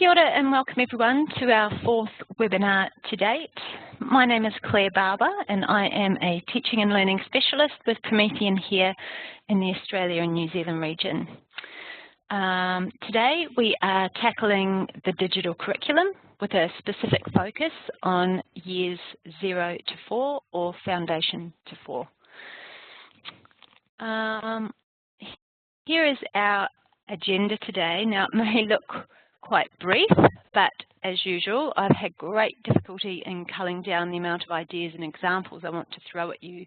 Kia ora and welcome everyone to our fourth webinar to date. My name is Claire Barber and I am a Teaching and Learning Specialist with Promethean here in the Australia and New Zealand region. Today we are tackling the digital curriculum with a specific focus on years 0 to 4 or foundation to 4. Here is our agenda today. Now it may look quite brief, but as usual, I've had great difficulty in culling down the amount of ideas and examples I want to throw at you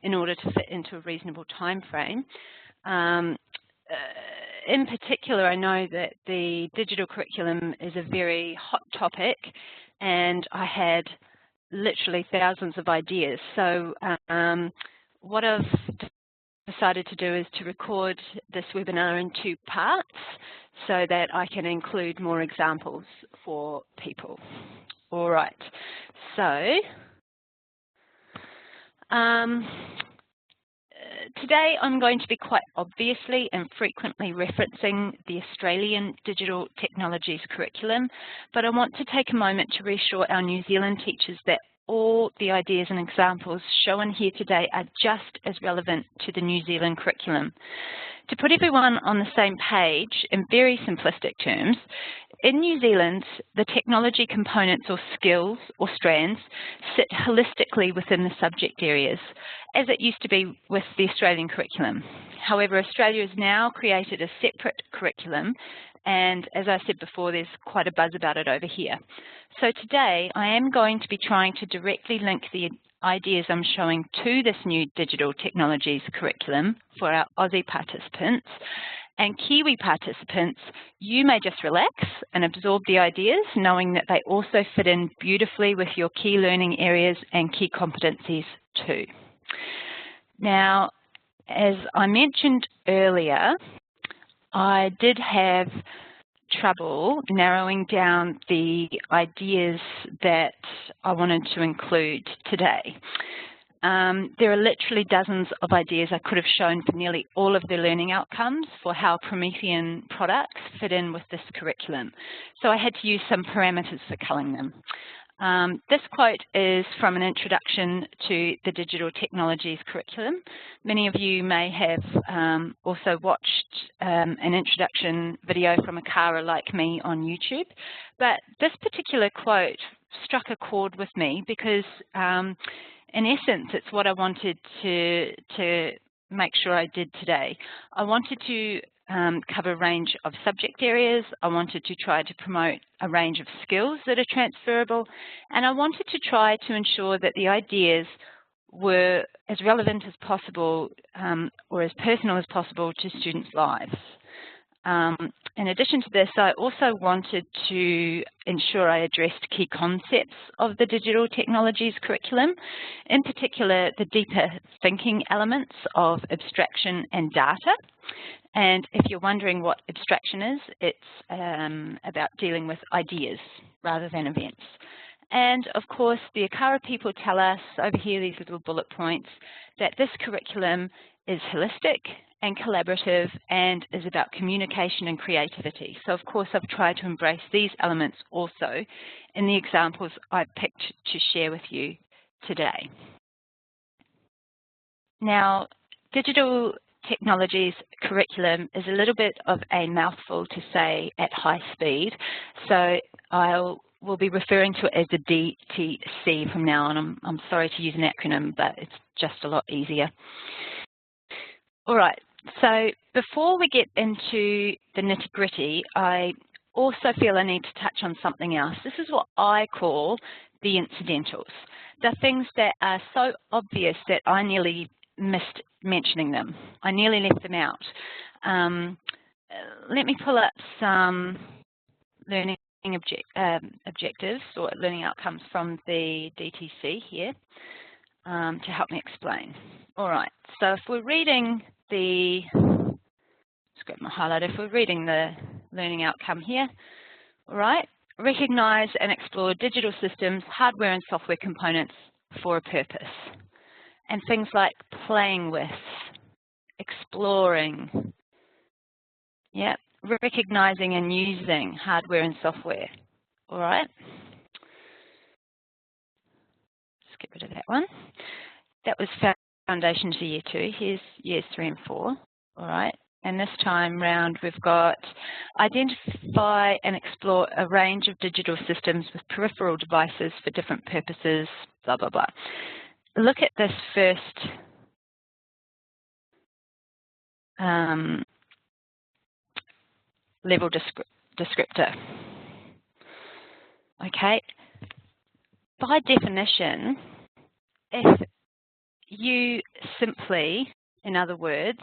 in order to fit into a reasonable time frame. In particular, I know that the digital curriculum is a very hot topic and I had literally thousands of ideas. So what I've decided to do is to record this webinar in 2 parts so that I can include more examples for people. All right, so today I'm going to be quite obviously and frequently referencing the Australian digital technologies curriculum, but I want to take a moment to reassure our New Zealand teachers that all the ideas and examples shown here today are just as relevant to the New Zealand curriculum. To put everyone on the same page, in very simplistic terms, in New Zealand, the technology components or skills or strands sit holistically within the subject areas, as it used to be with the Australian curriculum. However, Australia has now created a separate curriculum, and as I said before, there's quite a buzz about it over here. So today, I am going to be trying to directly link the ideas I'm showing to this new digital technologies curriculum for our Aussie participants. And Kiwi participants, you may just relax and absorb the ideas, knowing that they also fit in beautifully with your key learning areas and key competencies too. Now, as I mentioned earlier, I did have trouble narrowing down the ideas that I wanted to include today. There are literally dozens of ideas I could have shown for nearly all of the learning outcomes for how Promethean products fit in with this curriculum. So I had to use some parameters for culling them. This quote is from an introduction to the digital technologies curriculum. Many of you may have also watched an introduction video from a Kara like me on YouTube, but this particular quote struck a chord with me because in essence it's what I wanted to make sure I did today. I wanted to cover a range of subject areas. I wanted to try to promote a range of skills that are transferable, and I wanted to try to ensure that the ideas were as relevant as possible or as personal as possible to students' lives. In addition to this, I also wanted to ensure I addressed key concepts of the digital technologies curriculum, in particular the deeper thinking elements of abstraction and data. And if you're wondering what abstraction is, it's about dealing with ideas rather than events. And of course, the Akara people tell us over here, these little bullet points, that this curriculum is holistic and collaborative and is about communication and creativity. So of course, I've tried to embrace these elements also in the examples I've picked to share with you today. Now, digital technologies curriculum is a little bit of a mouthful to say at high speed, so we'll be referring to it as the DTC from now on. I'm sorry to use an acronym, but it's just a lot easier. All right, so before we get into the nitty-gritty, I also feel I need to touch on something else. This is what I call the incidentals, the things that are so obvious that I nearly missed mentioning them. I nearly left them out. Let me pull up some learning objectives or learning outcomes from the DTC here to help me explain. All right, so if we're reading the, let's grab my highlighter, if we're reading the learning outcome here, all right, recognize and explore digital systems, hardware and software components for a purpose. And things like playing with, exploring, recognizing and using hardware and software. All right. Let's get rid of that one. That was foundation to year 2. Here's years 3 and 4. All right. And this time round, we've got identify and explore a range of digital systems with peripheral devices for different purposes, blah, blah, blah. Look at this first level descriptor. Okay. By definition, if you simply, in other words,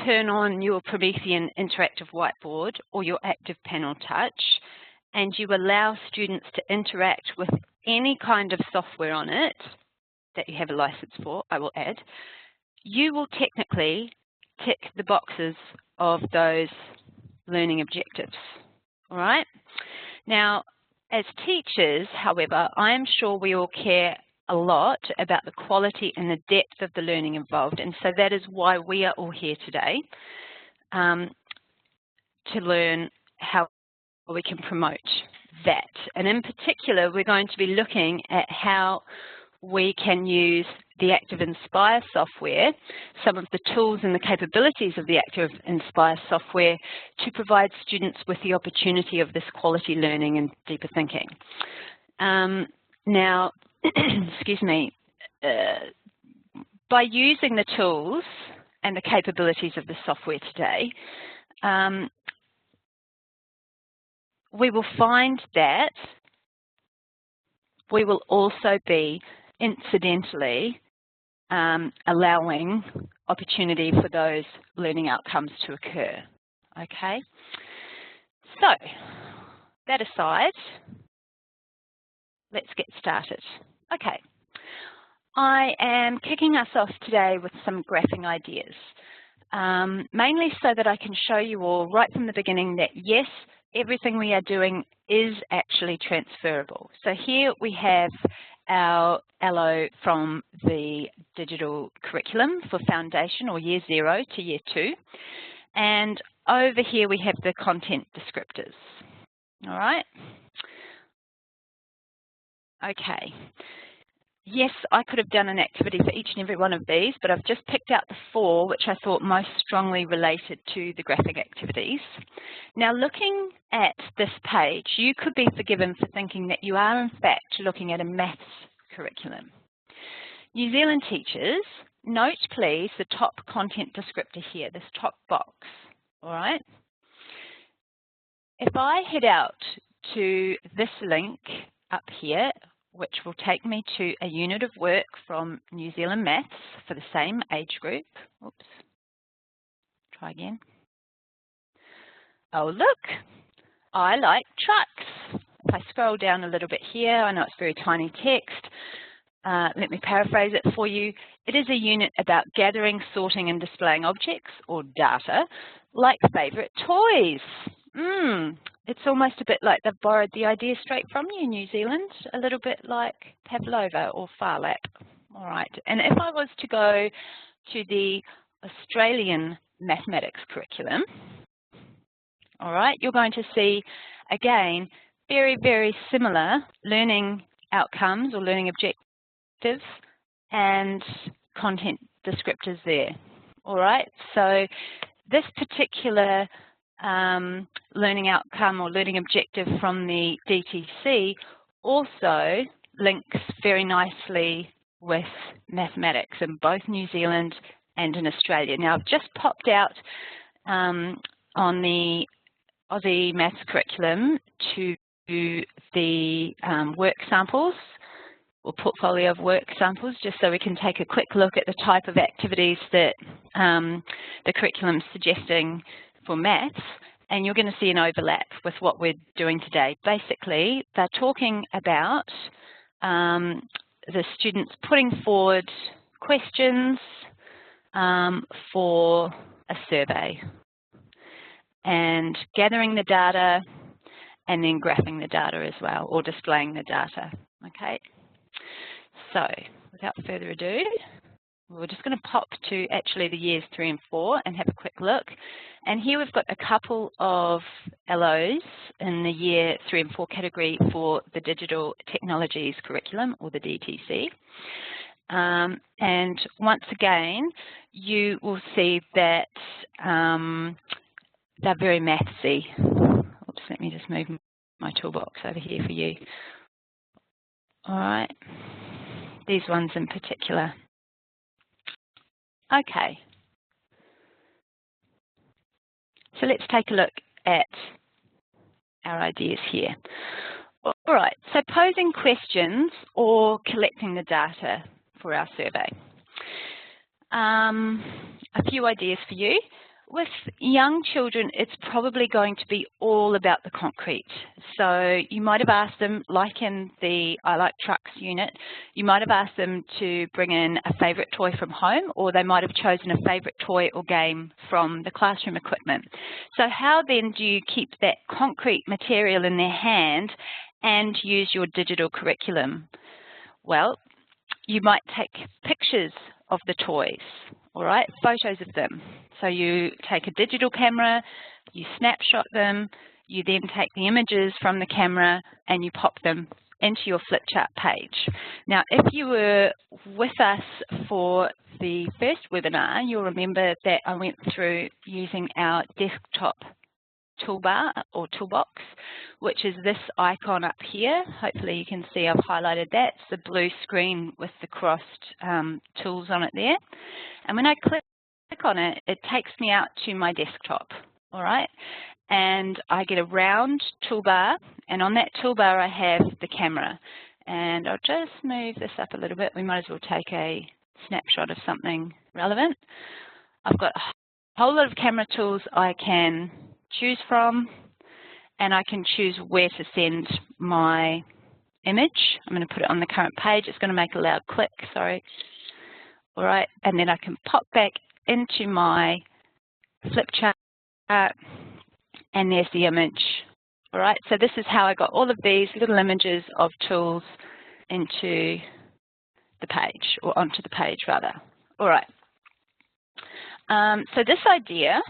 turn on your Promethean interactive whiteboard or your Active Panel Touch, and you allow students to interact with any kind of software on it that you have a license for, I will add, you will technically tick the boxes of those learning objectives. All right? Now, as teachers, however, I am sure we all care a lot about the quality and the depth of the learning involved, and so that is why we are all here today, to learn how we can promote that. And in particular, we're going to be looking at how we can use the ActivInspire software, some of the tools and the capabilities of the ActivInspire software to provide students with the opportunity of this quality learning and deeper thinking. Now, excuse me, by using the tools and the capabilities of the software today, we will find that we will also be incidentally allowing opportunity for those learning outcomes to occur. Okay? So, that aside, let's get started. Okay, I am kicking us off today with some graphing ideas, mainly so that I can show you all right from the beginning that yes, everything we are doing is actually transferable. So here we have our LO from the digital curriculum for foundation or year 0 to year 2. And over here we have the content descriptors. All right? Okay. Yes, I could have done an activity for each and every one of these, but I've just picked out the 4 which I thought most strongly related to the graphic activities. Now, looking at this page, you could be forgiven for thinking that you are in fact looking at a maths curriculum. New Zealand teachers, note please the top content descriptor here, this top box, all right? If I head out to this link up here, which will take me to a unit of work from New Zealand Maths for the same age group. Oops, try again. Oh look, I like trucks. If I scroll down a little bit here, I know it's very tiny text. Let me paraphrase it for you. It is a unit about gathering, sorting and displaying objects or data like favourite toys. It's almost a bit like they've borrowed the idea straight from you, New Zealand, a little bit like Pavlova or Farlap. All right, and if I was to go to the Australian mathematics curriculum, all right, you're going to see, again, very, very similar learning outcomes or learning objectives and content descriptors there. All right, so this particular learning outcome or learning objective from the DTC also links very nicely with mathematics in both New Zealand and in Australia. Now, I've just popped out on the Aussie Maths curriculum to the work samples or portfolio of work samples, just so we can take a quick look at the type of activities that the curriculum is suggesting for maths, and you're going to see an overlap with what we're doing today. Basically, they're talking about the students putting forward questions for a survey and gathering the data and then graphing the data as well, or displaying the data. Okay, so without further ado, we're just going to pop to actually the years 3 and 4 and have a quick look. And here we've got a couple of LOs in the year 3 and 4 category for the Digital Technologies curriculum, or the DTC. And once again, you will see that they're very mathsy. Oops, let me just move my toolbox over here for you. All right, these ones in particular. Okay, so let's take a look at our ideas here. All right, so posing questions or collecting the data for our survey. A few ideas for you. With young children, it's probably going to be all about the concrete. So you might have asked them, like in the I Like Trucks unit, you might have asked them to bring in a favourite toy from home, or they might have chosen a favourite toy or game from the classroom equipment. So how then do you keep that concrete material in their hand and use your digital curriculum? Well, you might take pictures of the toys, all right, photos of them. So you take a digital camera, you snapshot them, you then take the images from the camera and you pop them into your flip chart page. Now, if you were with us for the first webinar, you'll remember that I went through using our desktop toolbar or toolbox, which is this icon up here. Hopefully you can see I've highlighted that. It's the blue screen with the crossed tools on it there. And when I click on it, it takes me out to my desktop, all right? And I get a round toolbar, and on that toolbar I have the camera. And I'll just move this up a little bit. We might as well take a snapshot of something relevant. I've got a whole lot of camera tools I can choose from, and I can choose where to send my image. I'm going to put it on the current page. It's going to make a loud click, sorry. All right, and then I can pop back into my flip chart, and there's the image. All right, so this is how I got all of these little images of tools into the page, or onto the page rather. All right, so this idea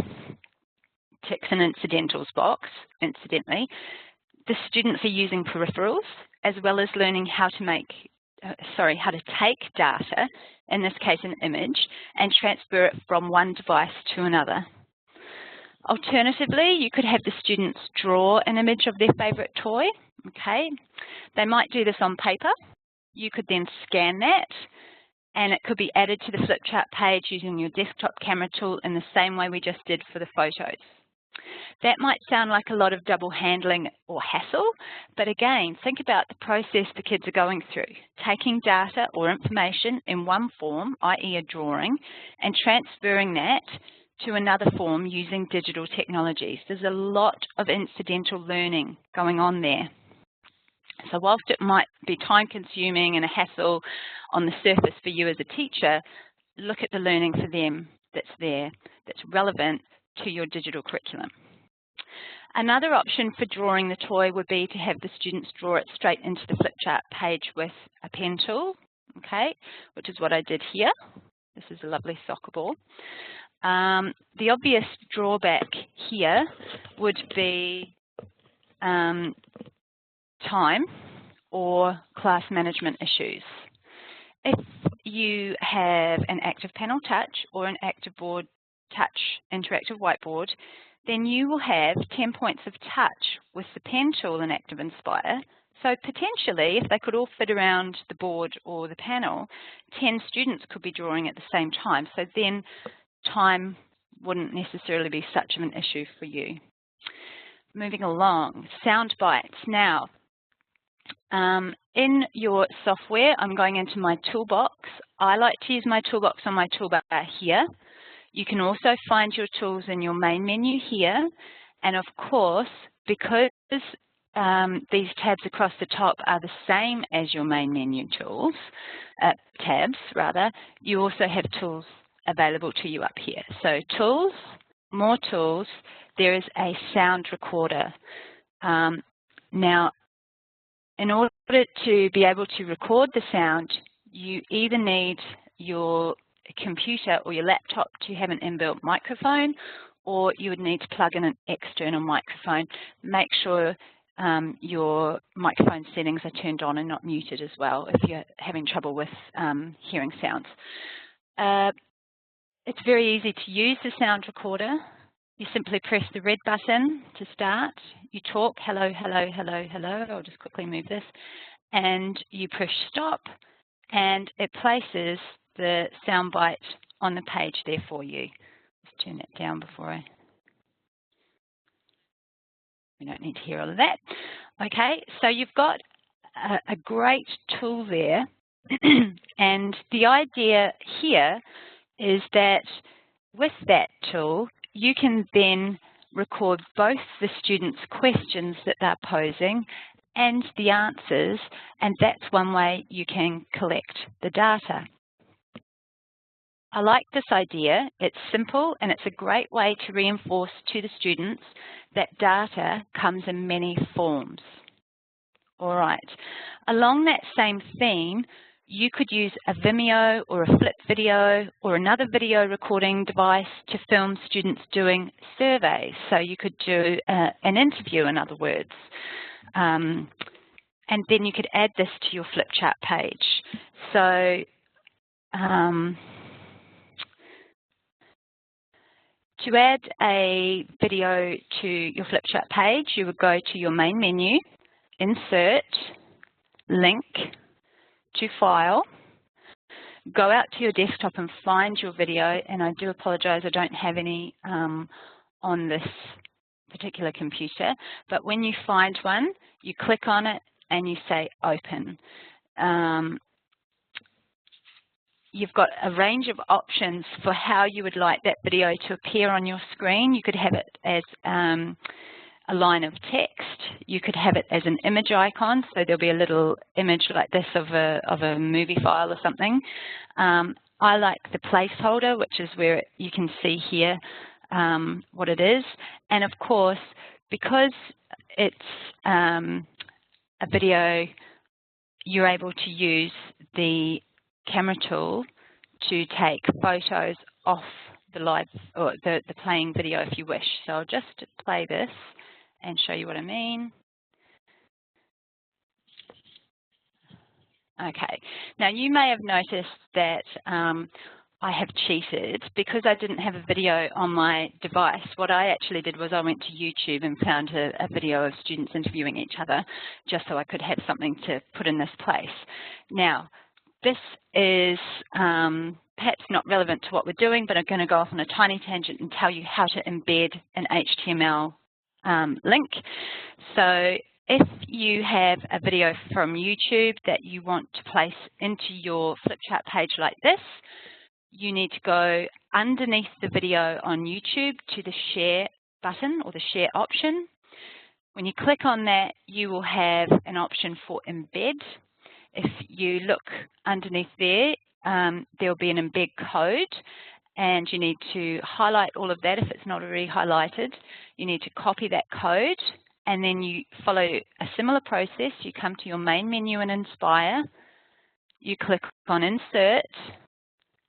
ticks an incidentals box. Incidentally, the students are using peripherals as well as learning how to make, how to take data, in this case an image, and transfer it from one device to another. Alternatively, you could have the students draw an image of their favourite toy. Okay, they might do this on paper. You could then scan that, and it could be added to the flip chart page using your desktop camera tool in the same way we just did for the photos. That might sound like a lot of double handling or hassle, but again, think about the process the kids are going through, taking data or information in one form, i.e. a drawing, and transferring that to another form using digital technologies. There's a lot of incidental learning going on there. So whilst it might be time consuming and a hassle on the surface for you as a teacher, look at the learning for them that's there, that's relevant to your digital curriculum. Another option for drawing the toy would be to have the students draw it straight into the flip chart page with a pen tool, okay, which is what I did here. This is a lovely soccer ball. The obvious drawback here would be time or class management issues. If you have an active panel touch or an active board touch interactive whiteboard, then you will have 10 points of touch with the pen tool in ActivInspire. So potentially, if they could all fit around the board or the panel, 10 students could be drawing at the same time. So then time wouldn't necessarily be such an issue for you. Moving along, sound bites. Now, in your software, I'm going into my toolbox. I like to use my toolbox on my toolbar here. You can also find your tools in your main menu here. And of course, because these tabs across the top are the same as your main menu tools, tabs rather, you also have tools available to you up here. So tools, more tools, there is a sound recorder. Now, in order to be able to record the sound, you either need your computer or your laptop to have an inbuilt microphone, or you would need to plug in an external microphone. Make sure your microphone settings are turned on and not muted as well if you're having trouble with hearing sounds. It's very easy to use the sound recorder. You simply press the red button to start. You talk, hello, hello, hello, hello. I'll just quickly move this. And you push stop, and it places the soundbite on the page there for you. Let's turn that down before we don't need to hear all of that. Okay, so you've got a great tool there. And the idea here is that with that tool, you can then record both the students' questions that they're posing and the answers, and that's one way you can collect the data. I like this idea. It's simple, and it's a great way to reinforce to the students that data comes in many forms. All right. Along that same theme, you could use a Vimeo or a Flip video or another video recording device to film students doing surveys. So you could do an interview, in other words. And then you could add this to your flip chart page. So to add a video to your flip chart page, you would go to your main menu, Insert, Link to File, go out to your desktop and find your video. And I do apologise, I don't have any on this particular computer, but when you find one, you click on it and you say Open. You've got a range of options for how you would like that video to appear on your screen. You could have it as a line of text. You could have it as an image icon, so there'll be a little image like this of a movie file or something. I like the placeholder, which is where you can see here what it is. And of course, because it's a video, you're able to use the camera tool to take photos off the live or the playing video if you wish. So I'll just play this and show you what I mean. Okay, now you may have noticed that I have cheated because I didn't have a video on my device. What I actually did was I went to YouTube and found a video of students interviewing each other just so I could have something to put in this place. Now, this is perhaps not relevant to what we're doing, but I'm going to go off on a tiny tangent and tell you how to embed an HTML link. So if you have a video from YouTube that you want to place into your flip chart page like this, you need to go underneath the video on YouTube to the share button or the share option. When you click on that, you will have an option for embed. If you look underneath there, there will be an embed code, and you need to highlight all of that if it's not already highlighted. You need to copy that code, and then you follow a similar process. You come to your main menu in Inspire, you click on Insert,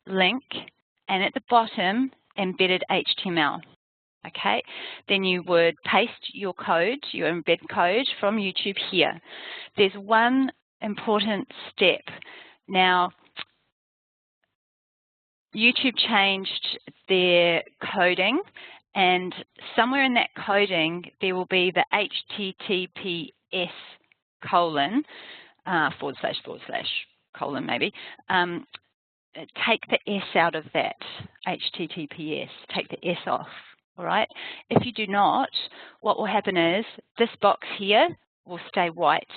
Link, and at the bottom, Embedded HTML. Okay, then you would paste your code, your embed code from YouTube here. There's one important step. Now, YouTube changed their coding, and somewhere in that coding there will be the HTTPS colon / colon maybe. Take the S out of that, HTTPS, take the S off, all right? If you do not, what will happen is this box here will stay white.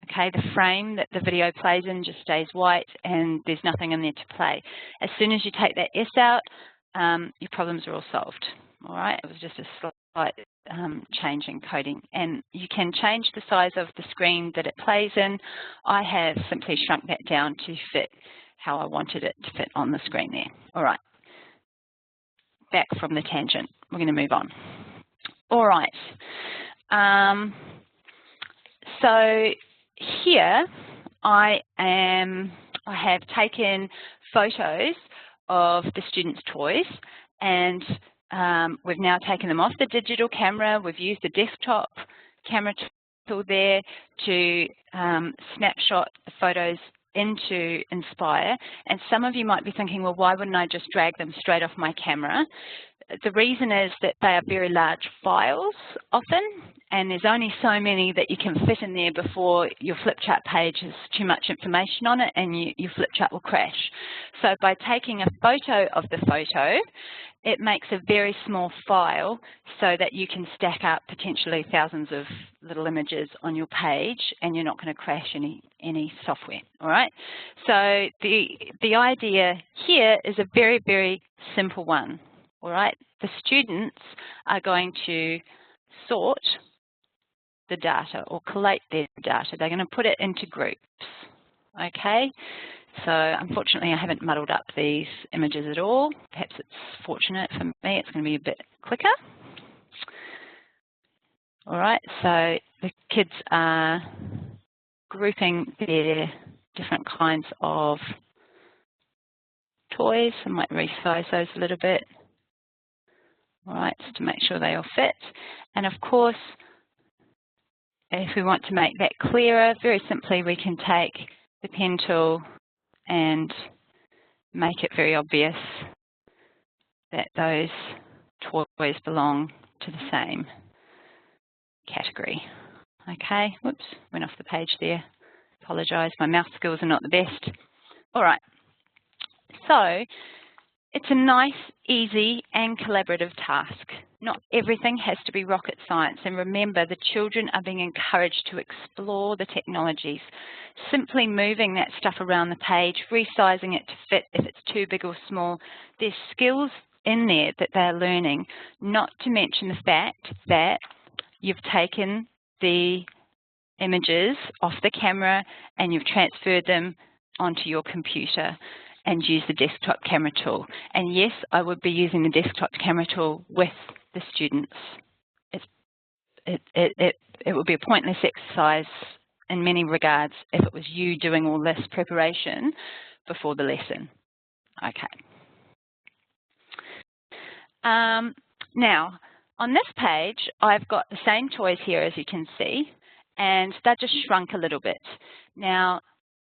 Okay, the frame that the video plays in just stays white and there's nothing in there to play. As soon as you take that S out, your problems are all solved. All right, it was just a slight change in coding. And you can change the size of the screen that it plays in. I have simply shrunk that down to fit how I wanted it to fit on the screen there. All right, back from the tangent. We're going to move on. All right, so here I have taken photos of the students' toys, and we've now taken them off the digital camera. We've used the desktop camera tool there to snapshot the photos into Inspire. And some of you might be thinking, well, why wouldn't I just drag them straight off my camera? The reason is that they are very large files often, and there's only so many that you can fit in there before your flip chart page has too much information on it and your flip chart will crash. So by taking a photo of the photo, it makes a very small file so that you can stack up potentially thousands of little images on your page and you're not going to crash any software, all right? So the idea here is a very, very simple one. All right, the students are going to sort the data or collate their data. They're going to put it into groups, okay? So unfortunately, I haven't muddled up these images at all. Perhaps it's fortunate for me, it's going to be a bit quicker. All right, so the kids are grouping their different kinds of toys. I might resize those a little bit. All right, just to make sure they all fit. And of course, if we want to make that clearer, very simply we can take the pen tool and make it very obvious that those toys belong to the same category. Okay, whoops, went off the page there. Apologise, my mouse skills are not the best. All right, so it's a nice, easy and collaborative task. Not everything has to be rocket science, and remember, the children are being encouraged to explore the technologies. Simply moving that stuff around the page, resizing it to fit if it's too big or small, there's skills in there that they're learning, not to mention the fact that you've taken the images off the camera and you've transferred them onto your computer and use the desktop camera tool. And yes, I would be using the desktop camera tool with the students. It would be a pointless exercise in many regards if it was you doing all this preparation before the lesson. Okay. Now, on this page, I've got the same toys here, as you can see, and they're just shrunk a little bit. Now,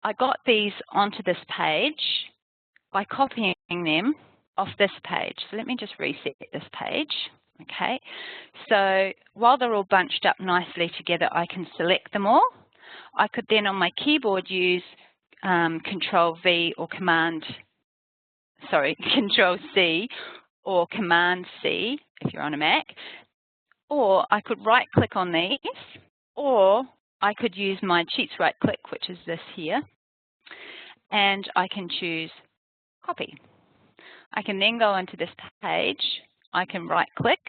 I got these onto this page by copying them off this page. So let me just reset this page. Okay, so while they're all bunched up nicely together, I can select them all. I could then on my keyboard use Control C or Command C if you're on a Mac, or I could right click on these, or I could use my Cheats right click, which is this here, and I can choose copy. I can then go into this page, I can right click,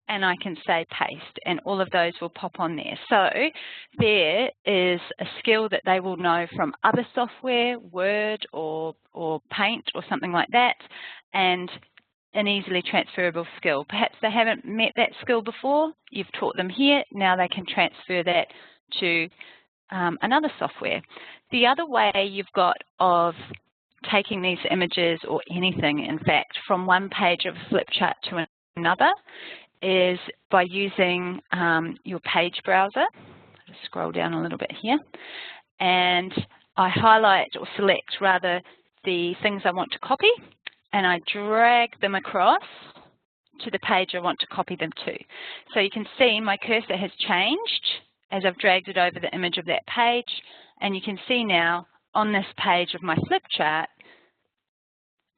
and I can say paste, and all of those will pop on there. So there is a skill that they will know from other software, Word or Paint or something like that, and an easily transferable skill. Perhaps they haven't met that skill before, you've taught them here, now they can transfer that to another software. The other way you've got of taking these images, or anything in fact, from one page of a flip chart to another is by using your page browser. Just scroll down a little bit here, and I highlight, or select rather, the things I want to copy, and I drag them across to the page I want to copy them to. So you can see my cursor has changed as I've dragged it over the image of that page, and you can see now on this page of my flip chart,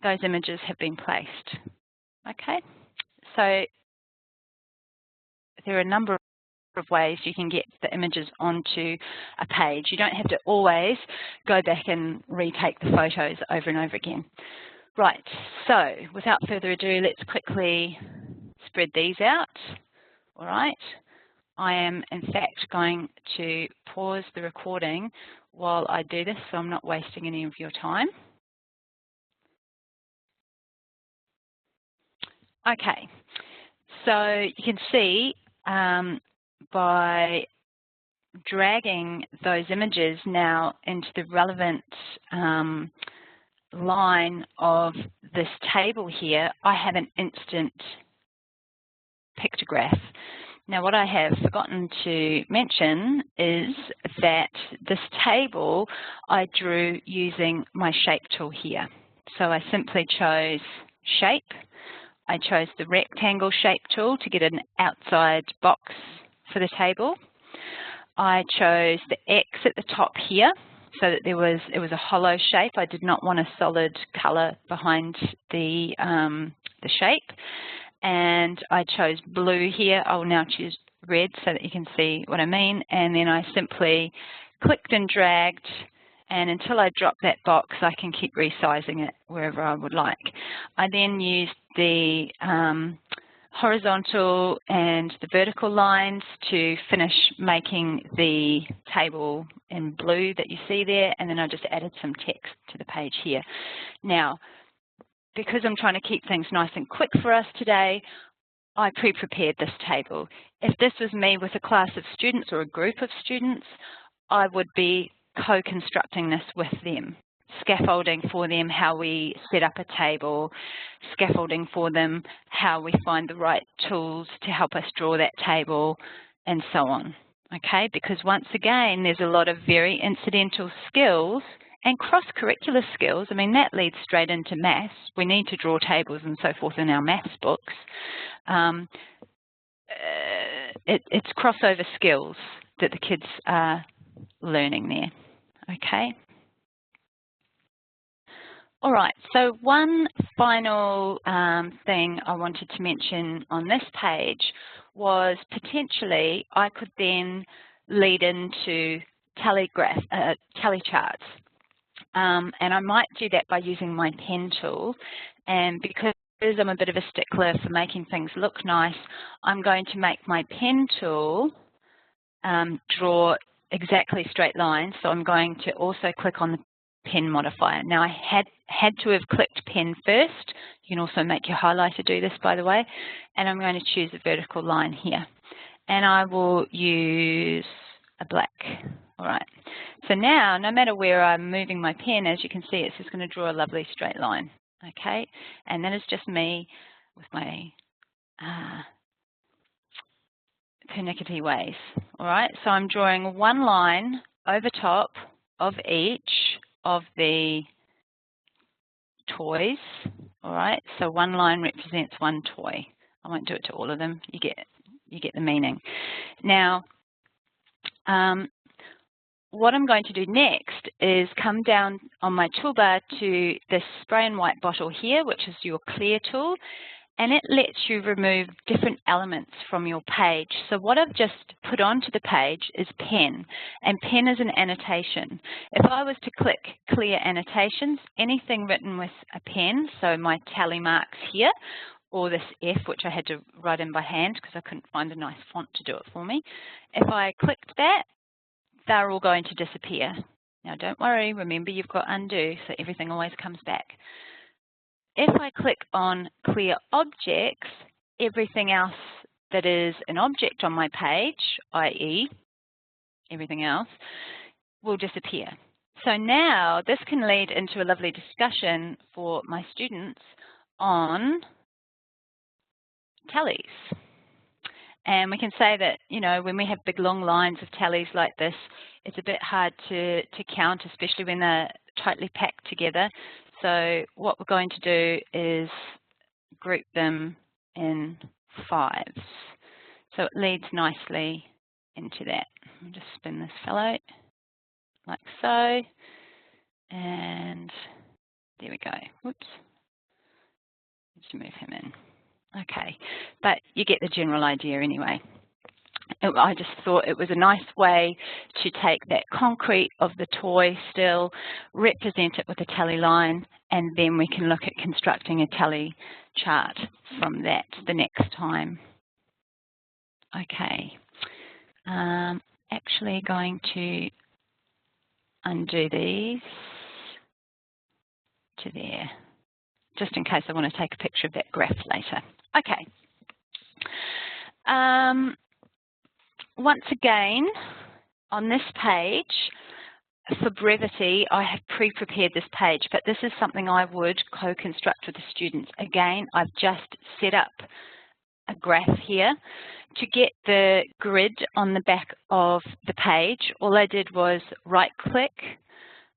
those images have been placed. Okay, so there are a number of ways you can get the images onto a page. You don't have to always go back and retake the photos over and over again. Right, so without further ado, let's quickly spread these out. All right, I am in fact going to pause the recording while I do this, so I'm not wasting any of your time. Okay, so you can see by dragging those images now into the relevant line of this table here, I have an instant pictograph. Now what I have forgotten to mention is that this table I drew using my shape tool here. So I simply chose shape. I chose the rectangle shape tool to get an outside box for the table. I chose the X at the top here so that it was a hollow shape. I did not want a solid colour behind the shape. And I chose blue here. I will now choose red so that you can see what I mean. And then I simply clicked and dragged, and until I drop that box, I can keep resizing it wherever I would like. I then used the horizontal and the vertical lines to finish making the table in blue that you see there, and then I just added some text to the page here. Now, because I'm trying to keep things nice and quick for us today, I pre-prepared this table. If this was me with a class of students or a group of students, I would be co-constructing this with them. Scaffolding for them, how we set up a table, scaffolding for them, how we find the right tools to help us draw that table, and so on. Okay, because once again, there's a lot of very incidental skills and cross-curricular skills. I mean, that leads straight into maths. We need to draw tables and so forth in our maths books. It's crossover skills that the kids are learning there. Okay. All right, so one final thing I wanted to mention on this page was potentially I could then lead into tally charts. And I might do that by using my pen tool. And because I'm a bit of a stickler for making things look nice, I'm going to make my pen tool draw exactly straight lines. So I'm going to also click on the pen modifier. Now I had to have clicked pen first. You can also make your highlighter do this, by the way. And I'm going to choose a vertical line here. And I will use a black. All right. So now, no matter where I'm moving my pen, as you can see, it's just going to draw a lovely straight line. Okay. And that is just me with my pernickety ways. All right. So I'm drawing one line over top of each of the toys. All right. So one line represents one toy. I won't do it to all of them. You get the meaning. Now, what I'm going to do next is come down on my toolbar to this spray and white bottle here, which is your clear tool, and it lets you remove different elements from your page. So what I've just put onto the page is pen, and pen is an annotation. If I was to click clear annotations, anything written with a pen, so my tally marks here, or this F, which I had to write in by hand because I couldn't find a nice font to do it for me. If I clicked that, they're all going to disappear. Now don't worry, remember you've got undo, so everything always comes back. If I click on clear objects, everything else that is an object on my page, i.e. everything else, will disappear. So now this can lead into a lovely discussion for my students on tallies. And we can say that, you know, when we have big long lines of tallies like this, it's a bit hard to count, especially when they're tightly packed together. So what we're going to do is group them in fives. So it leads nicely into that. I'll just spin this fellow like so. And there we go. Whoops. Let's move him in. Okay, but you get the general idea anyway. I just thought it was a nice way to take that concrete of the toy still, represent it with a tally line, and then we can look at constructing a tally chart from that the next time. Okay, actually going to undo these to there, just in case I want to take a picture of that graph later. Okay. Once again, on this page, for brevity, I have pre-prepared this page, but this is something I would co-construct with the students. Again, I've just set up a graph here. To get the grid on the back of the page, all I did was right-click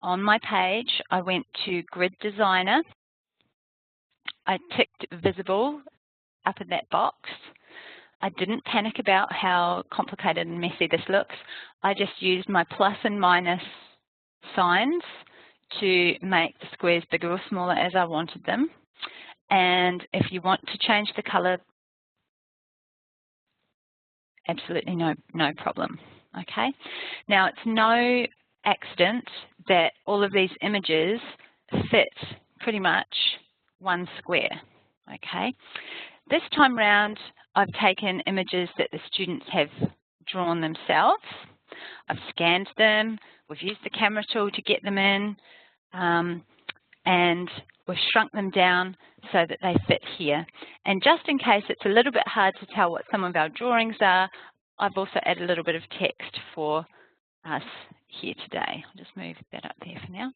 on my page. I went to Grid Designer. I ticked Visible up in that box. I didn't panic about how complicated and messy this looks. I just used my plus and minus signs to make the squares bigger or smaller as I wanted them. And if you want to change the color, absolutely no problem. Okay. Now, it's no accident that all of these images fit pretty much one square. Okay. This time round, I've taken images that the students have drawn themselves. I've scanned them. We've used the camera tool to get them in, and we've shrunk them down so that they fit here. And just in case it's a little bit hard to tell what some of our drawings are, I've also added a little bit of text for us here today. I'll just move that up there for now.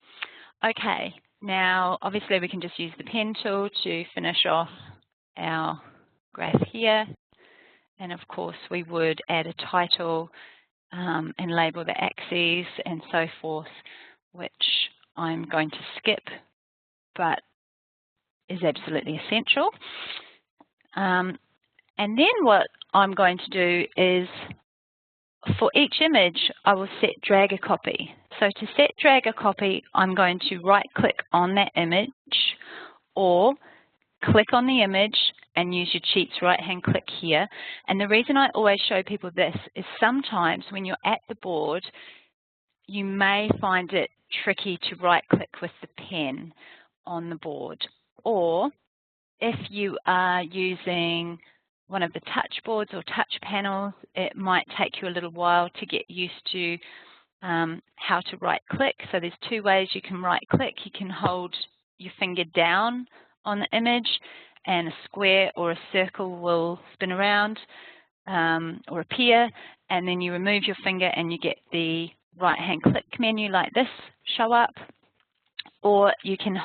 Okay, now obviously we can just use the pen tool to finish off our graph here. And of course we would add a title and label the axes and so forth, which I'm going to skip, but is absolutely essential. And then what I'm going to do is, for each image, I will set drag a copy. So to set drag a copy, I'm going to right-click on that image or click on the image and use your Cheats right-hand click here. And the reason I always show people this is sometimes when you're at the board, you may find it tricky to right-click with the pen on the board. Or if you are using one of the touch boards or touch panels, it might take you a little while to get used to how to right-click. So there's two ways you can right-click. You can hold your finger down on the image and a square or a circle will spin around or appear, and then you remove your finger and you get the right-hand click menu like this show up. Or you can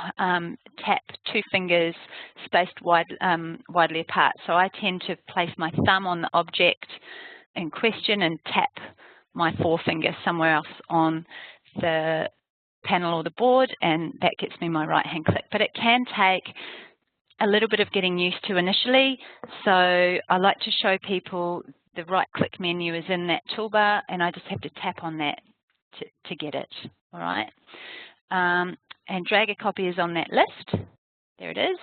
tap two fingers spaced widely apart. So I tend to place my thumb on the object in question and tap my forefinger somewhere else on the panel or the board, and that gets me my right-hand click. But it can take a little bit of getting used to initially, so I like to show people the right-click menu is in that toolbar, and I just have to tap on that to get it, all right? And drag a copy is on that list. There it is,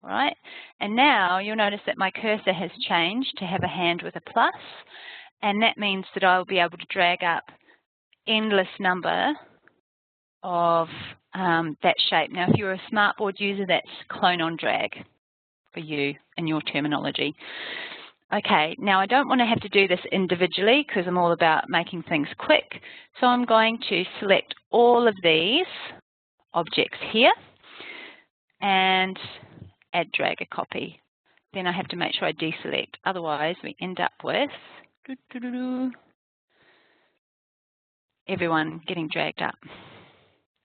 all right? And now you'll notice that my cursor has changed to have a hand with a plus, and that means that I'll be able to drag up endless number of that shape. Now, if you're a smartboard user, that's clone on drag for you in your terminology. Okay, now I don't want to have to do this individually because I'm all about making things quick. So I'm going to select all of these objects here and add drag a copy. Then I have to make sure I deselect, otherwise we end up with everyone getting dragged up.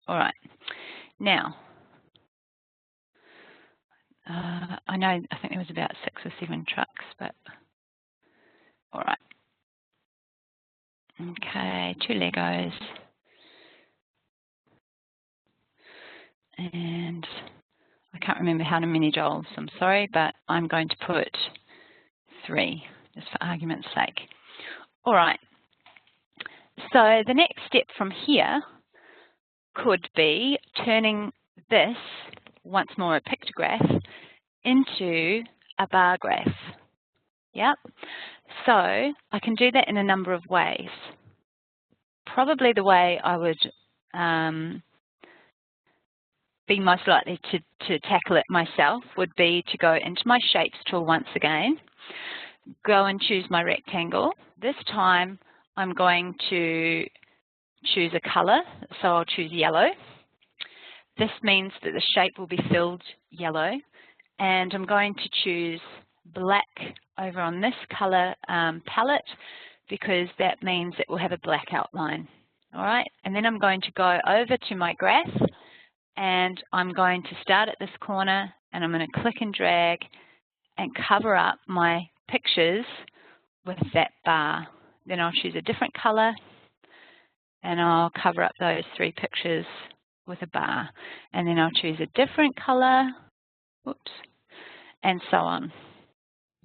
All right, now I think there was about 6 or 7 trucks, but all right. Okay, 2 Legos. And I can't remember how many dolls, I'm sorry, but I'm going to put 3, just for argument's sake. All right, so the next step from here could be turning this, once more a pictograph, into a bar graph. Yep. So I can do that in a number of ways. Probably the way I would be most likely to tackle it myself would be to go into my Shapes tool once again, go and choose my rectangle. This time I'm going to choose a color, so I'll choose yellow. This means that the shape will be filled yellow, and I'm going to choose black over on this color palette because that means it will have a black outline. All right, and then I'm going to go over to my graph, and I'm going to start at this corner, and I'm going to click and drag and cover up my pictures with that bar. Then I'll choose a different color, and I'll cover up those 3 pictures with a bar. And then I'll choose a different color, whoops, and so on.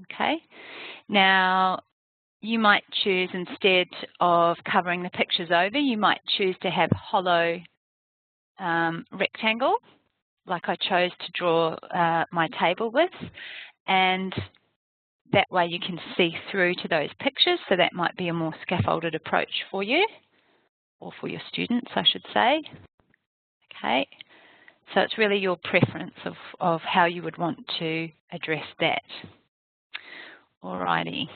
Okay, now you might choose, instead of covering the pictures over, you might choose to have hollow rectangle, like I chose to draw my table with, and that way you can see through to those pictures, so that might be a more scaffolded approach for you, or for your students, I should say. Okay, so it's really your preference of how you would want to address that. Alrighty.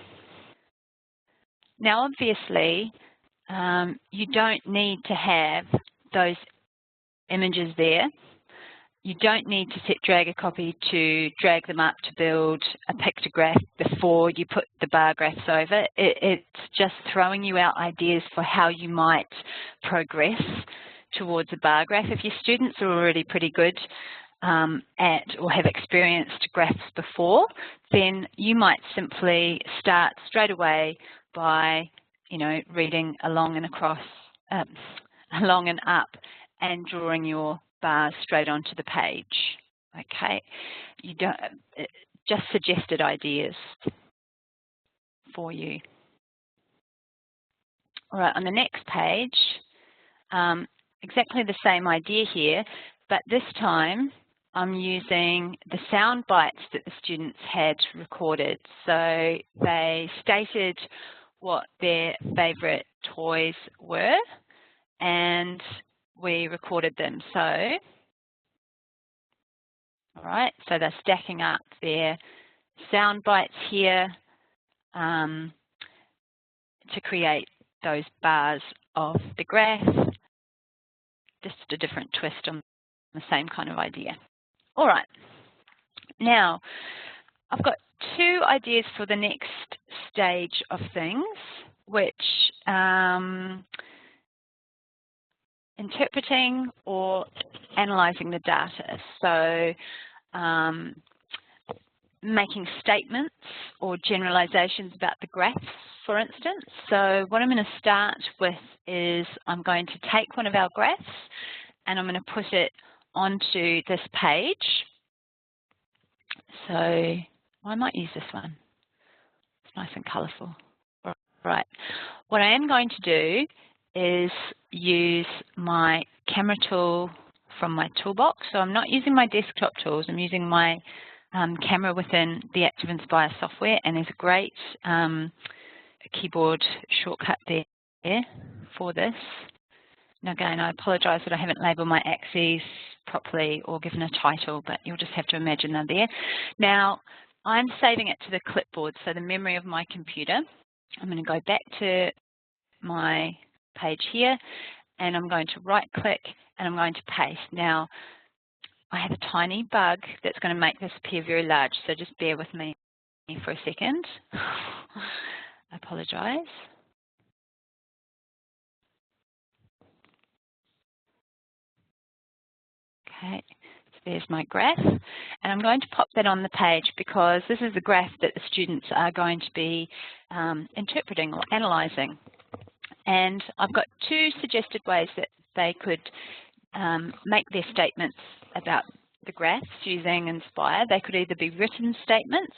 Now obviously, you don't need to have those images there. You don't need to set drag a copy to drag them up to build a pictograph before you put the bar graphs over. It's just throwing you out ideas for how you might progress towards a bar graph. If your students are already pretty good at or have experienced graphs before, then you might simply start straight away by, you know, reading along and across, along and up, and drawing your bars straight onto the page. Okay, you don't, just suggested ideas for you. All right, on the next page, exactly the same idea here, but this time I'm using the sound bites that the students had recorded. So they stated what their favourite toys were, and we recorded them. So, all right, so they're stacking up their sound bites here to create those bars of the graph, just a different twist on the same kind of idea. All right, now I've got 2 ideas for the next stage of things, which interpreting or analysing the data. So making statements or generalisations about the graphs, for instance. So what I'm going to start with is I'm going to take one of our graphs and I'm going to put it onto this page. So I might use this one. It's nice and colourful. Right. What I am going to do is use my camera tool from my toolbox. So I'm not using my desktop tools, I'm using my camera within the ActivInspire software, and there's a great keyboard shortcut there for this. Now again, I apologise that I haven't labelled my axes properly or given a title, but you'll just have to imagine they're there. Now I'm saving it to the clipboard, so the memory of my computer. I'm going to go back to my page here, and I'm going to right click and I'm going to paste. Now I have a tiny bug that's going to make this appear very large, so just bear with me for a second. I apologise. Okay, so there's my graph, and I'm going to pop that on the page because this is the graph that the students are going to be interpreting or analysing. And I've got 2 suggested ways that they could make their statements about the graphs using Inspire. They could either be written statements,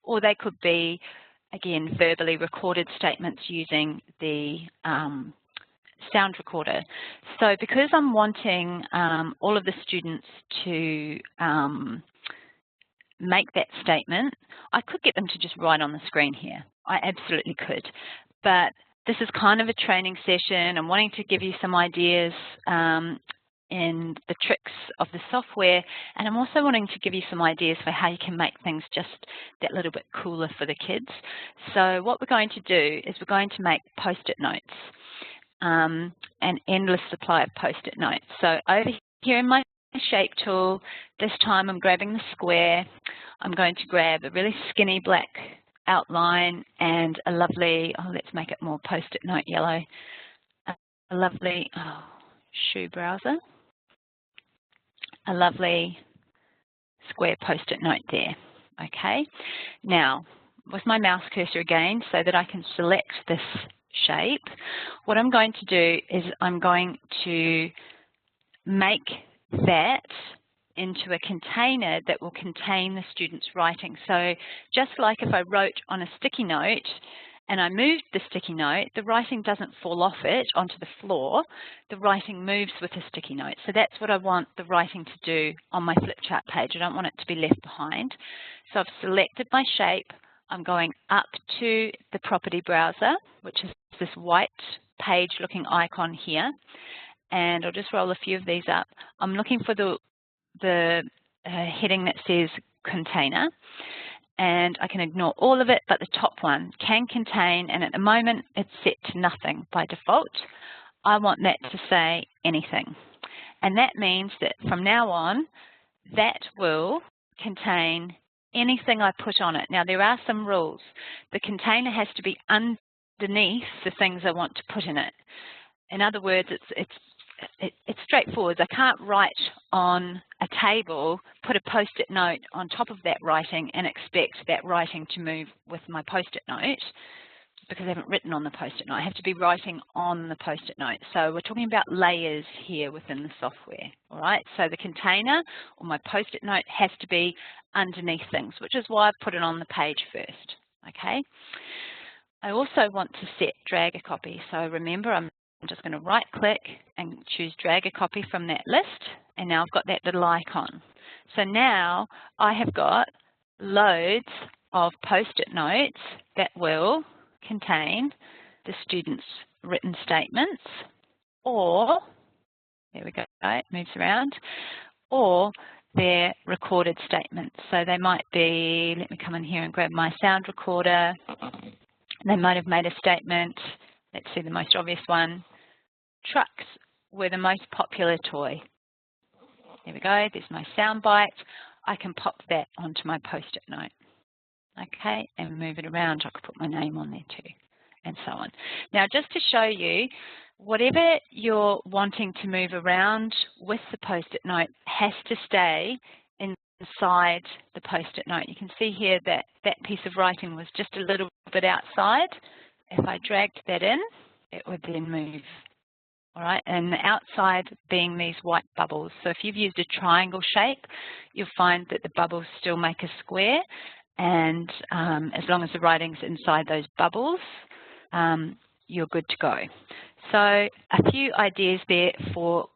or they could be, again, verbally recorded statements using the sound recorder. So because I'm wanting all of the students to make that statement, I could get them to just write on the screen here. I absolutely could. But this is kind of a training session. I'm wanting to give you some ideas in the tricks of the software, and I'm also wanting to give you some ideas for how you can make things just that little bit cooler for the kids. So what we're going to do is we're going to make post-it notes, an endless supply of post-it notes. So over here in my shape tool, this time I'm grabbing the square. I'm going to grab a really skinny black outline and a lovely, let's make it more post-it note yellow, a lovely shoe browser, a lovely square post-it note there. Okay, now with my mouse cursor again, so that I can select this shape, what I'm going to do is I'm going to make that into a container that will contain the student's writing. So just like if I wrote on a sticky note and I moved the sticky note, the writing doesn't fall off it onto the floor, the writing moves with the sticky note. So that's what I want the writing to do on my flip chart page. I don't want it to be left behind. So I've selected my shape. I'm going up to the property browser, which is this white page looking icon here. And I'll just roll a few of these up. I'm looking for the heading that says container, and I can ignore all of it, but the top one, can contain, and at the moment it's set to nothing by default. I want that to say anything. And that means that from now on, that will contain anything I put on it. Now there are some rules. The container has to be underneath the things I want to put in it. In other words, it's straightforward. I can't write on a table, put a post-it note on top of that writing and expect that writing to move with my post-it note because I haven't written on the post-it note. I have to be writing on the post-it note. So we're talking about layers here within the software, all right? So the container or my post-it note has to be underneath things, which is why I've put it on the page first, okay? I also want to set drag a copy. So remember, I'm just going to right click and choose drag a copy from that list, and now I've got that little icon. So now I have got loads of post-it notes that will contain the students' written statements, or, there we go, it moves around, or their recorded statements. So they might be, let me come in here and grab my sound recorder. They might have made a statement. Let's see the most obvious one. Trucks were the most popular toy. There we go, there's my sound bite. I can pop that onto my post-it note. Okay, and move it around. I could put my name on there too, and so on. Now, just to show you, whatever you're wanting to move around with the post-it note has to stay inside the post-it note. You can see here that that piece of writing was just a little bit outside. If I dragged that in, it would then move. All right, and the outside being these white bubbles. So if you've used a triangle shape, you'll find that the bubbles still make a square, and as long as the writing's inside those bubbles, you're good to go. So a few ideas there for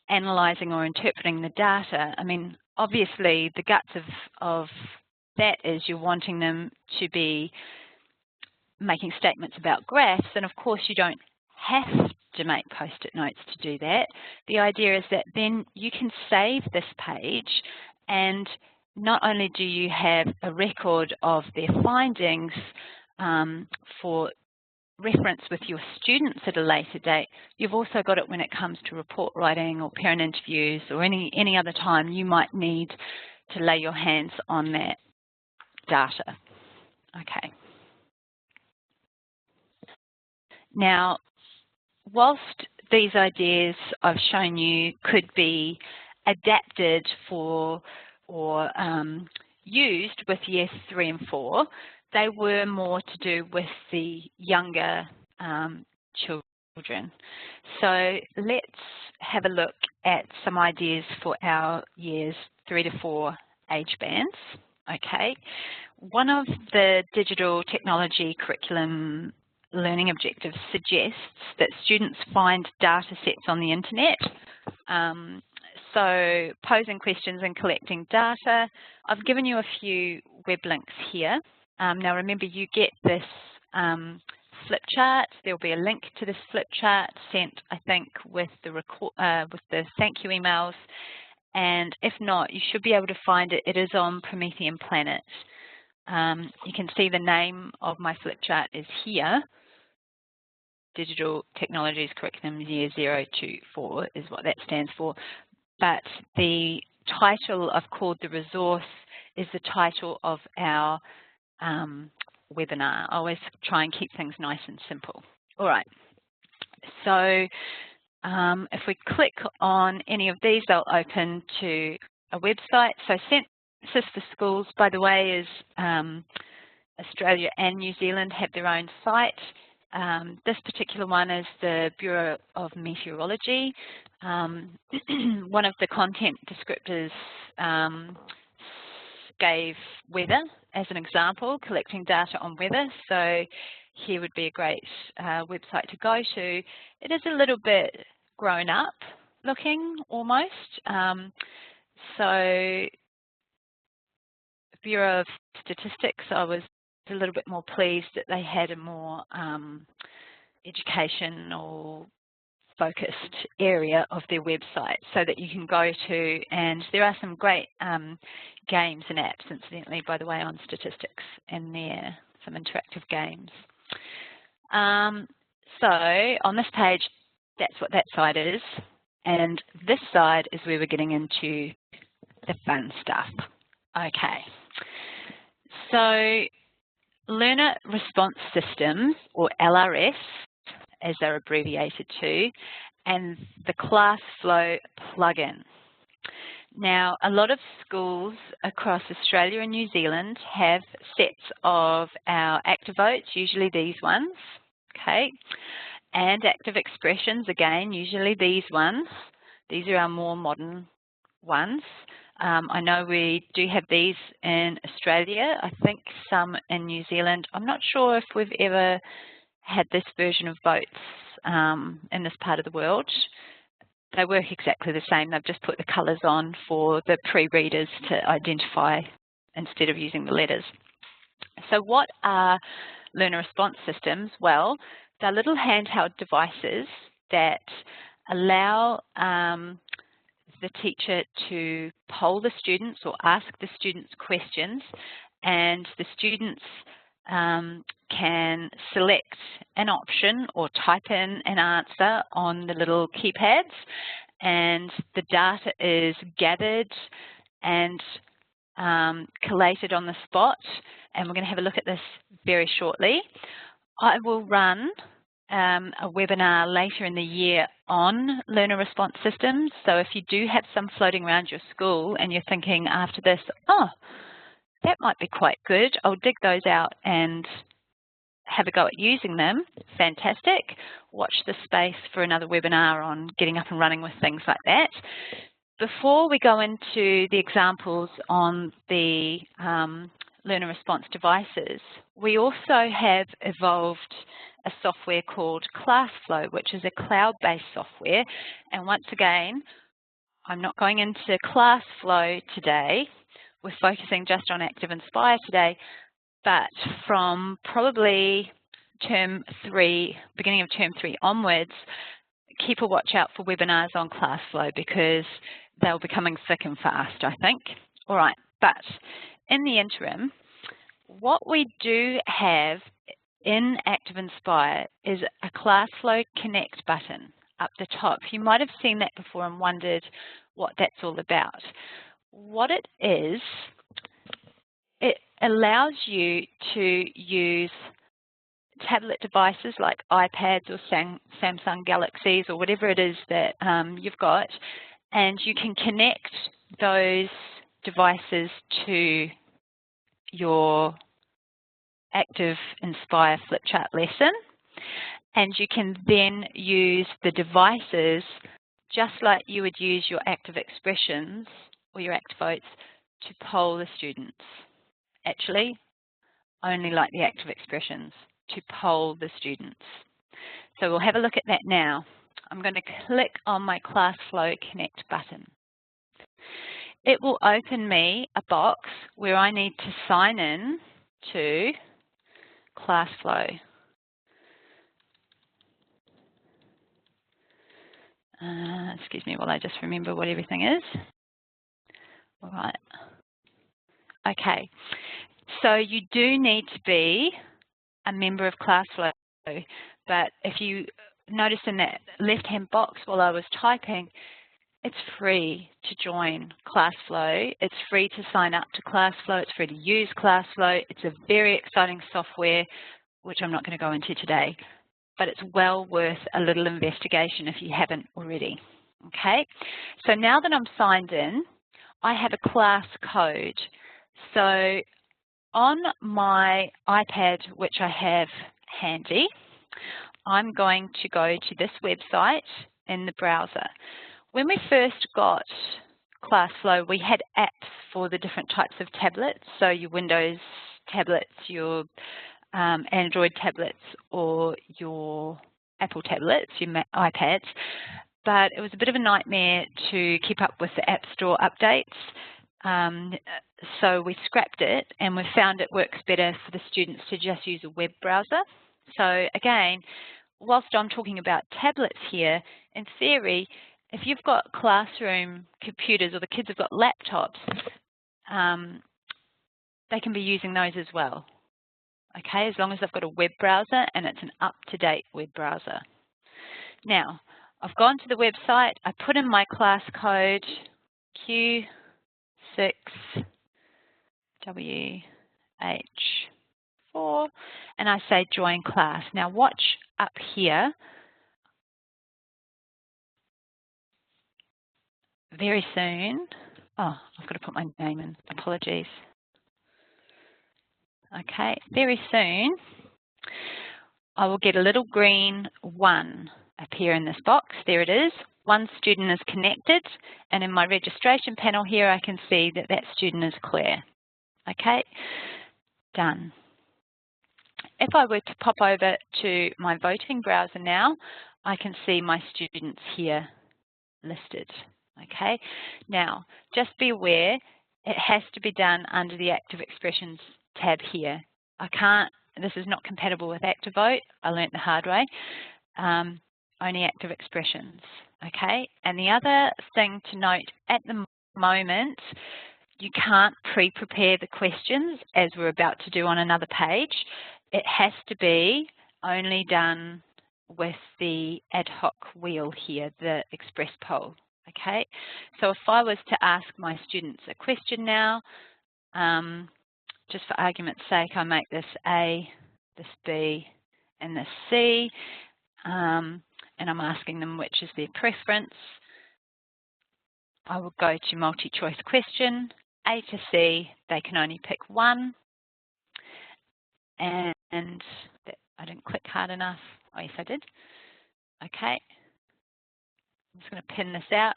analysing or interpreting the data. I mean, obviously the guts of that is you're wanting them to be making statements about graphs, and of course you don't have to make post-it notes to do that. The idea is that then you can save this page, and not only do you have a record of their findings for reference with your students at a later date, you've also got it when it comes to report writing or parent interviews or any other time you might need to lay your hands on that data. Okay. Now, whilst these ideas I've shown you could be adapted for or used with years 3 and 4, they were more to do with the younger children. So let's have a look at some ideas for our years 3 to 4 age bands. Okay, one of the digital technology curriculum learning objectives suggests that students find data sets on the internet. So posing questions and collecting data. I've given you a few web links here. Now remember, you get this flip chart. There'll be a link to this flip chart sent, I think, with the thank you emails. And if not, you should be able to find it. It is on Promethean Planet. You can see the name of my flip chart is here. Digital Technologies Curriculum Year 0 to 4 is what that stands for. But the title I've called the resource is the title of our webinar. I always try and keep things nice and simple. All right, so if we click on any of these, they'll open to a website. So Census for Schools, by the way, is Australia and New Zealand have their own site. This particular one is the Bureau of Meteorology. One of the content descriptors gave weather as an example, collecting data on weather. So here would be a great website to go to. It is a little bit grown up looking almost. So Bureau of Statistics, I was a little bit more pleased that they had a more educational focused area of their website so that you can go to, and there are some great games and apps, incidentally, by the way, on statistics, and there some interactive games. So on this page, that's what that side is, and this side is where we're getting into the fun stuff. Okay, so Learner Response Systems, or LRS, as they're abbreviated to, and the ClassFlow plugin. Now, a lot of schools across Australia and New Zealand have sets of our ActiVotes, usually these ones, okay, and Active Expressions, again, usually these ones. These are our more modern ones. I know we do have these in Australia, I think some in New Zealand. I'm not sure if we've ever had this version of votes in this part of the world. They work exactly the same. They've just put the colours on for the pre-readers to identify instead of using the letters. So what are learner response systems? Well, they're little handheld devices that allow the teacher to poll the students or ask the students questions, and the students can select an option or type in an answer on the little keypads, and the data is gathered and collated on the spot, and we're going to have a look at this very shortly. I will run a webinar later in the year on learner response systems, so if you do have some floating around your school and you're thinking after this, oh, that might be quite good, I'll dig those out and have a go at using them, fantastic. Watch this space for another webinar on getting up and running with things like that. Before we go into the examples on the learner response devices, we also have evolved a software called ClassFlow, which is a cloud-based software. And once again, I'm not going into ClassFlow today. We're focusing just on ActivInspire today, but from probably term 3, beginning of term 3 onwards, keep a watch out for webinars on ClassFlow because they'll be coming thick and fast, I think. All right, but in the interim, what we do have in ActivInspire is a ClassFlow Connect button up the top. You might have seen that before and wondered what that's all about. What it is, it allows you to use tablet devices like iPads or Samsung Galaxies or whatever it is that you've got, and you can connect those devices to your ActivInspire flipchart lesson, and you can then use the devices just like you would use your Active Expressions or your ActiVotes to poll the students. Actually, only like the Active Expressions to poll the students. So we'll have a look at that now. I'm going to click on my ClassFlow Connect button. It will open me a box where I need to sign in to ClassFlow. Excuse me while I just remember what everything is. All right. Okay, so you do need to be a member of ClassFlow, but if you notice in that left-hand box while I was typing, it's free to join ClassFlow. It's free to sign up to ClassFlow. It's free to use ClassFlow. It's a very exciting software, which I'm not going to go into today. but it's well worth a little investigation if you haven't already. Okay, so now that I'm signed in, I have a class code. So on my iPad, which I have handy, I'm going to go to this website in the browser. When we first got ClassFlow, we had apps for the different types of tablets, so your Windows tablets, your Android tablets, or your Apple tablets, your iPads, but it was a bit of a nightmare to keep up with the App Store updates, so we scrapped it, and we found it works better for the students to just use a web browser. So again, whilst I'm talking about tablets here, in theory, if you've got classroom computers or the kids have got laptops, they can be using those as well, okay, as long as they've got a web browser and it's an up-to-date web browser. Now, I've gone to the website, I put in my class code Q6WH4, and I say join class. Now watch up here. Very soon, oh, I've got to put my name in, apologies. Okay, very soon, I will get a little green 1 appear in this box. There it is. One student is connected, and in my registration panel here, I can see that that student is Claire. Okay, done. If I were to pop over to my voting browser now, I can see my students here listed. Okay, now just be aware it has to be done under the Active Expressions tab here. This is not compatible with ActiVote. I learnt the hard way. Only Active Expressions. Okay, and the other thing to note at the moment, you can't pre-prepare the questions as we're about to do on another page. It has to be only done with the ad hoc wheel here, the Express poll. Okay, so if I was to ask my students a question now, just for argument's sake, I make this A, this B, and this C, and I'm asking them which is their preference. I will go to multi-choice question, A to C, they can only pick one, and I didn't click hard enough. Oh yes, I did. Okay. I'm just going to pin this out.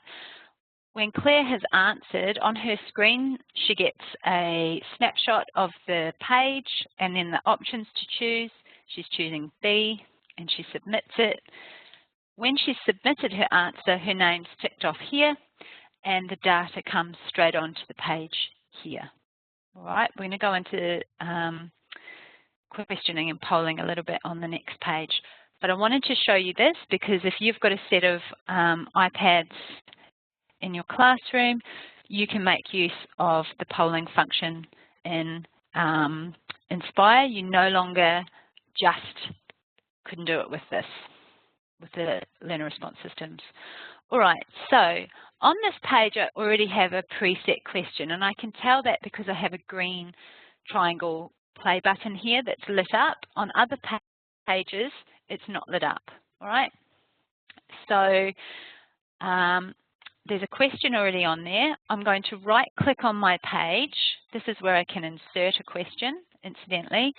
When Claire has answered, on her screen, she gets a snapshot of the page and then the options to choose. She's choosing B and she submits it. When she's submitted her answer, her name's ticked off here and the data comes straight onto the page here. All right, we're going to go into questioning and polling a little bit on the next page. But I wanted to show you this because if you've got a set of iPads in your classroom, you can make use of the polling function in Inspire. You no longer just couldn't do it with this, with the learner response systems. All right, so on this page I already have a preset question, and I can tell that because I have a green triangle play button here that's lit up. On other pages, it's not lit up, all right? So there's a question already on there. I'm going to right-click on my page. This is where I can insert a question, incidentally,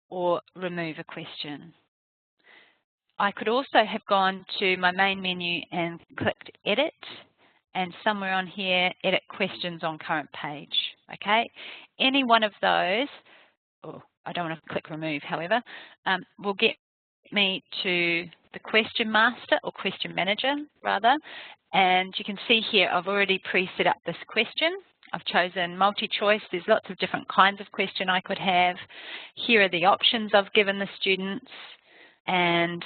or remove a question. I could also have gone to my main menu and clicked Edit, and somewhere on here, Edit Questions on Current Page, okay? Any one of those, oh, I don't want to click Remove, however, will get me to the Question Master, or Question Manager, rather, and you can see here I've already pre-set up this question. I've chosen multi-choice. There's lots of different kinds of question I could have. Here are the options I've given the students, and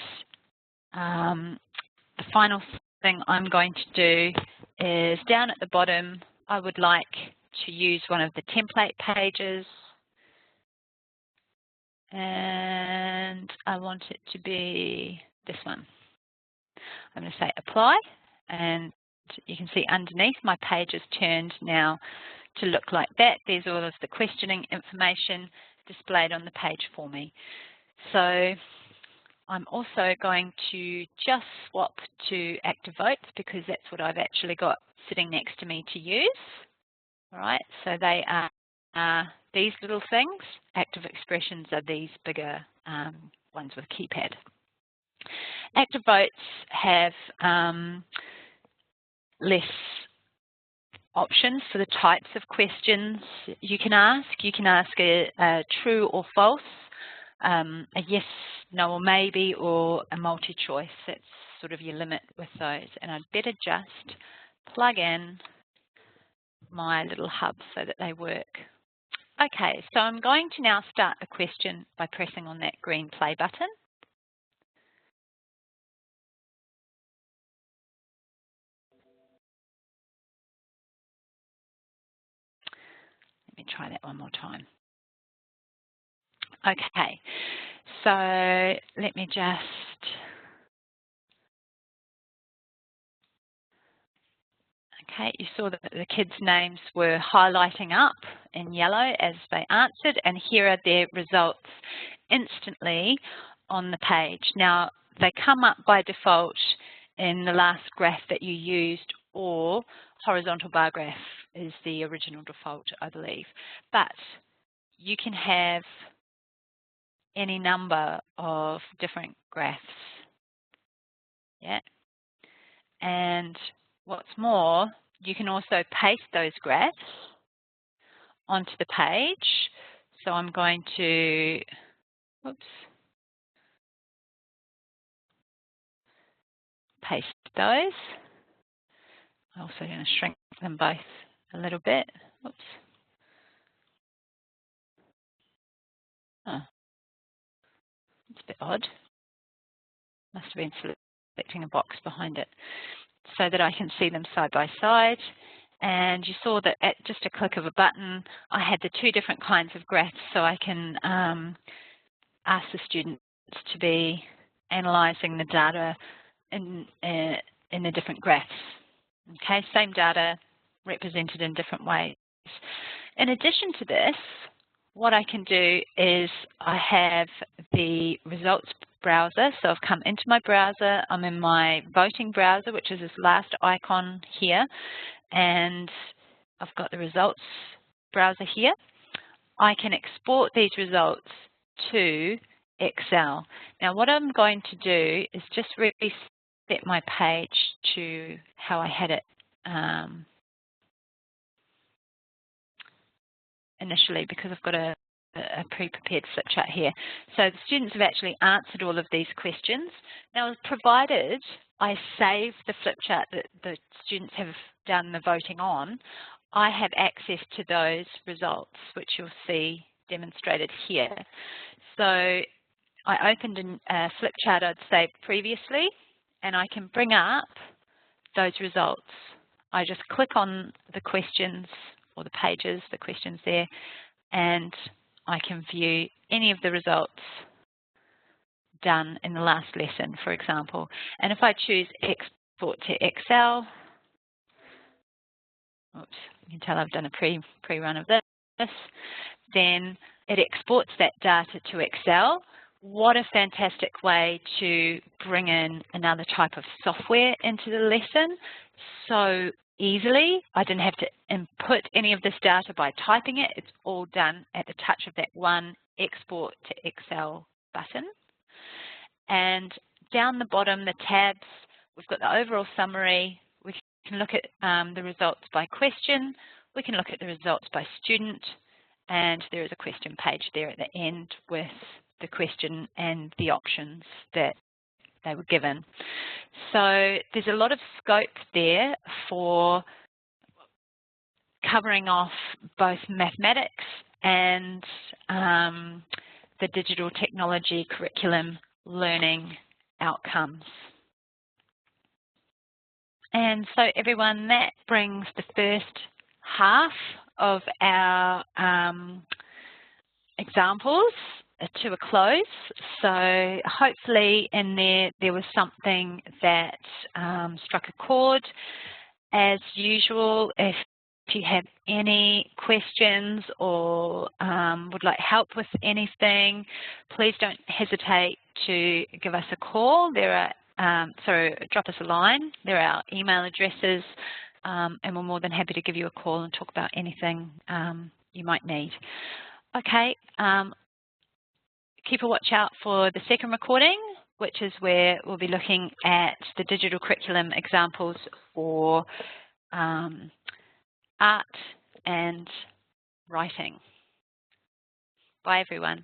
the final thing I'm going to do is down at the bottom, I would like to use one of the template pages, and I want it to be this one. I'm going to say apply, and you can see underneath my page is turned now to look like that. There's all of the questioning information displayed on the page for me. So I'm also going to just swap to active votes because that's what I've actually got sitting next to me to use. All right, so they are these little things. Active expressions are these bigger ones with keypad. Active votes have less options for the types of questions you can ask. You can ask a true or false, a yes, no or maybe, or a multi-choice. That's sort of your limit with those. And I'd better just plug in my little hub so that they work. Okay, so I'm going to now start a question by pressing on that green play button. Let me try that one more time. Okay, so let me just, okay, you saw that the kids' names were highlighting up in yellow as they answered, and here are their results instantly on the page. Now, they come up by default in the last graph that you used, or horizontal bar graph is the original default, I believe. But you can have any number of different graphs. Yeah. And what's more, you can also paste those graphs onto the page. So I'm going to, oops, paste those. I'm also going to shrink them both a little bit. Oops. Oh, it's a bit odd. Must have been selecting a box behind it so that I can see them side by side. And you saw that at just a click of a button, I had the two different kinds of graphs, so I can ask the students to be analysing the data in the different graphs. Okay, same data represented in different ways. In addition to this, what I can do is I have the results browser. So I've come into my browser, I'm in my voting browser, which is this last icon here, and I've got the results browser here. I can export these results to Excel. Now what I'm going to do is just reset my page to how I had it initially, because I've got a pre-prepared flip chart here. So the students have actually answered all of these questions. Now, provided I save the flip chart that the students have done the voting on, I have access to those results, which you'll see demonstrated here. So I opened a flip chart I'd saved previously, and I can bring up those results. I just click on the questions or the pages, the questions there, and I can view any of the results done in the last lesson, for example. And if I choose Export to Excel, oops, you can tell I've done a pre-run of this, then it exports that data to Excel. What a fantastic way to bring in another type of software into the lesson so easily. I didn't have to input any of this data by typing it. It's all done at the touch of that one Export to Excel button. And down the bottom, the tabs, we've got the overall summary. We can look at the results by question. We can look at the results by student. And there is a question page there at the end with the question and the options that they were given. So there's a lot of scope there for covering off both mathematics and the digital technology curriculum learning outcomes. And so everyone, that brings the first half of our examples to a close. So hopefully in there was something that struck a chord. As usual, if you have any questions or would like help with anything, please don't hesitate to give us a call. There are, drop us a line. There are our email addresses, and we're more than happy to give you a call and talk about anything you might need. Okay, keep a watch out for the second recording, which is where we'll be looking at the digital curriculum examples for art and writing. Bye, everyone.